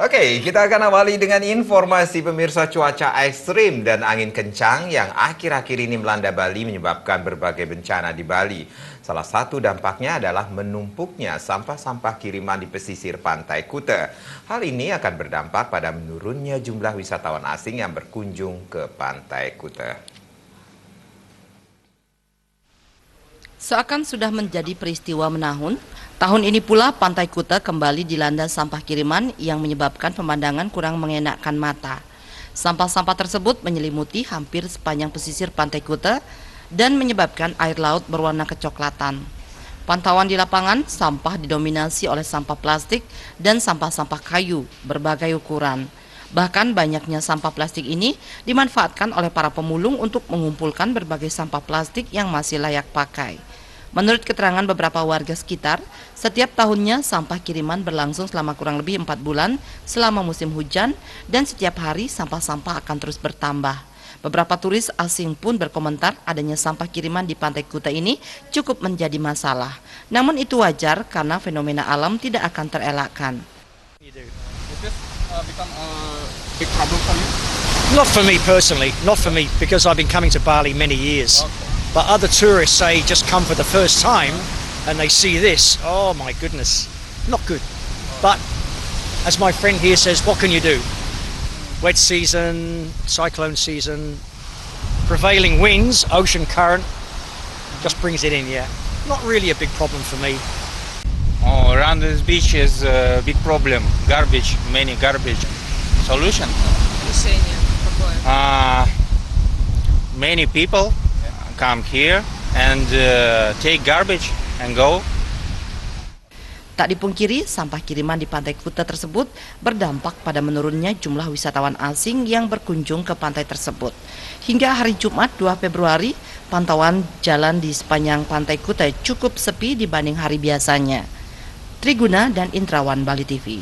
Oke, kita akan awali dengan informasi pemirsa cuaca ekstrim dan angin kencang yang akhir-akhir ini melanda Bali menyebabkan berbagai bencana di Bali. Salah satu dampaknya adalah menumpuknya sampah-sampah kiriman di pesisir pantai Kuta. Hal ini akan berdampak pada menurunnya jumlah wisatawan asing yang berkunjung ke pantai Kuta. Seakan sudah menjadi peristiwa menahun, tahun ini pula Pantai Kuta kembali dilanda sampah kiriman yang menyebabkan pemandangan kurang mengenakkan mata. Sampah-sampah tersebut menyelimuti hampir sepanjang pesisir Pantai Kuta dan menyebabkan air laut berwarna kecoklatan. Pantauan di lapangan, sampah didominasi oleh sampah plastik dan sampah-sampah kayu berbagai ukuran. Bahkan banyaknya sampah plastik ini dimanfaatkan oleh para pemulung untuk mengumpulkan berbagai sampah plastik yang masih layak pakai. Menurut keterangan beberapa warga sekitar, setiap tahunnya sampah kiriman berlangsung selama kurang lebih 4 bulan selama musim hujan dan setiap hari sampah-sampah akan terus bertambah. Beberapa turis asing pun berkomentar adanya sampah kiriman di Pantai Kuta ini cukup menjadi masalah. Namun itu wajar karena fenomena alam tidak akan terelakkan. Become a big problem for you? Not for me personally, not for me, because I've been coming to Bali many years. Okay. But other tourists say just come for the first time and they see this. Oh my goodness, not good. But as my friend here says, what can you do? Wet season, cyclone season, prevailing winds, ocean current, just brings it in, yeah. Not really a big problem for me. Oh, around this beach is a big problem. Garbage, many garbage. Solution? Решение какое? Many people come here and take garbage and go. Tak dipungkiri, sampah kiriman di Pantai Kuta tersebut berdampak pada menurunnya jumlah wisatawan asing yang berkunjung ke pantai tersebut. Hingga hari Jumat 2 Februari, pantauan jalan di sepanjang Pantai Kuta cukup sepi dibanding hari biasanya. Triguna dan Indrawan, Bali TV.